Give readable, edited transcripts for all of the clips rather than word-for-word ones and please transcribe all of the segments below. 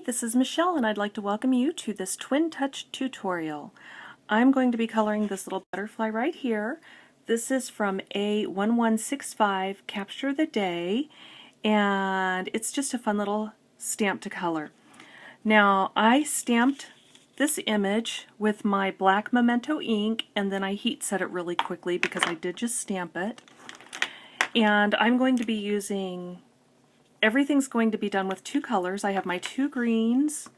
this is Michelle and I'd like to welcome you to this Twin Touch tutorial. I'm going to be coloring this little butterfly right here. This is from A1165 Capture the Day, and it's just a fun little stamp to color. Now I stamped this image with my black Memento ink and then I heat set it really quickly because I did just stamp it. And I'm going to be using everything's going to be done with two colors. I have my two greens,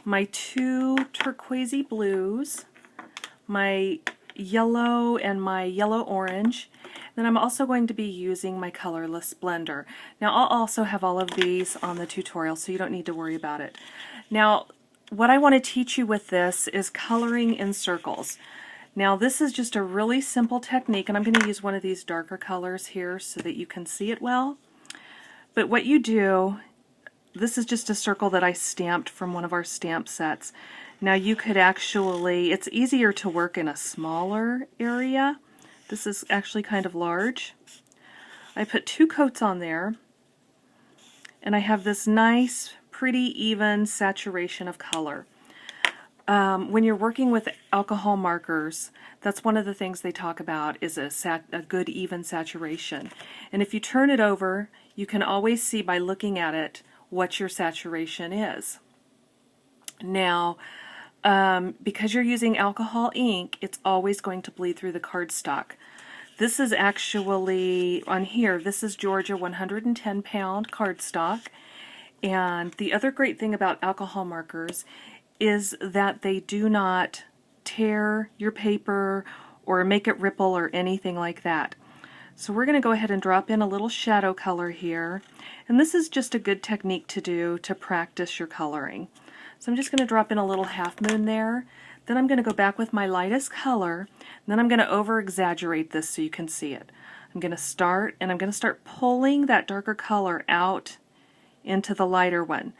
my two turquoisey blues, my yellow and my yellow orange. Then I'm also going to be using my Colorless blender. Now I'll also have all of these on the tutorial, so you don't need to worry about it. Now what I want to teach you with this is coloring in circles. Now this is just a really simple technique, and I'm going to use one of these darker colors here so that you can see it well. But what you do, this is just a circle that I stamped from one of our stamp sets. Now you could actually, it's easier to work in a smaller area. This is actually kind of large. I put two coats on there, and I have this nice, pretty even saturation of color. When you're working with alcohol markers, that's one of the things they talk about is a good even saturation. And if you turn it over, you can always see by looking at it what your saturation is. Now, because you're using alcohol ink, it's always going to bleed through the cardstock. This is actually, on here, this is Georgia 110-pound cardstock. And the other great thing about alcohol markers is that they do not tear your paper or make it ripple or anything like that. So we're going to go ahead and drop in a little shadow color here, and this is just a good technique to do to practice your coloring. So I'm just going to drop in a little half moon there, then I'm going to go back with my lightest color, and then I'm going to over exaggerate this so you can see it. I'm going to start, and I'm going to start pulling that darker color out into the lighter one.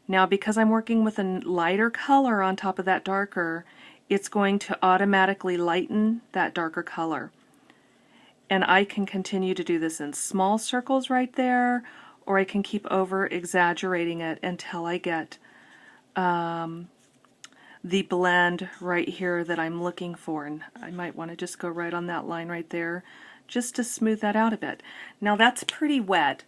Now because I'm working with a lighter color on top of that darker, it's going to automatically lighten that darker color. And I can continue to do this in small circles right there, or I can keep over exaggerating it until I get the blend right here that I'm looking for. And I might want to just go right on that line right there just to smooth that out a bit. Now that's pretty wet.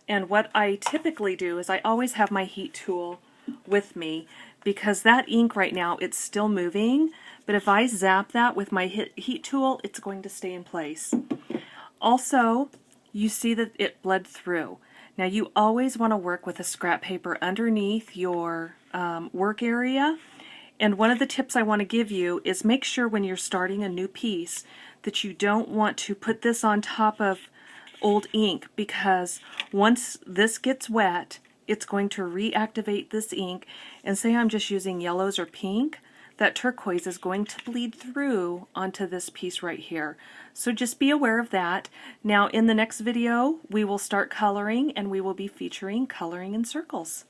And what I typically do is I always have my heat tool with me, because that ink right now, it's still moving, but if I zap that with my heat tool, it's going to stay in place. Also, you see that it bled through. Now you always want to work with a scrap paper underneath your work area, and one of the tips I want to give you is make sure when you're starting a new piece that you don't want to put this on top of old ink, because once this gets wet, it's going to reactivate this ink, and say I'm just using yellows or pink, that turquoise is going to bleed through onto this piece right here. So just be aware of that. Now in the next video we will start coloring, and we will be featuring coloring in circles.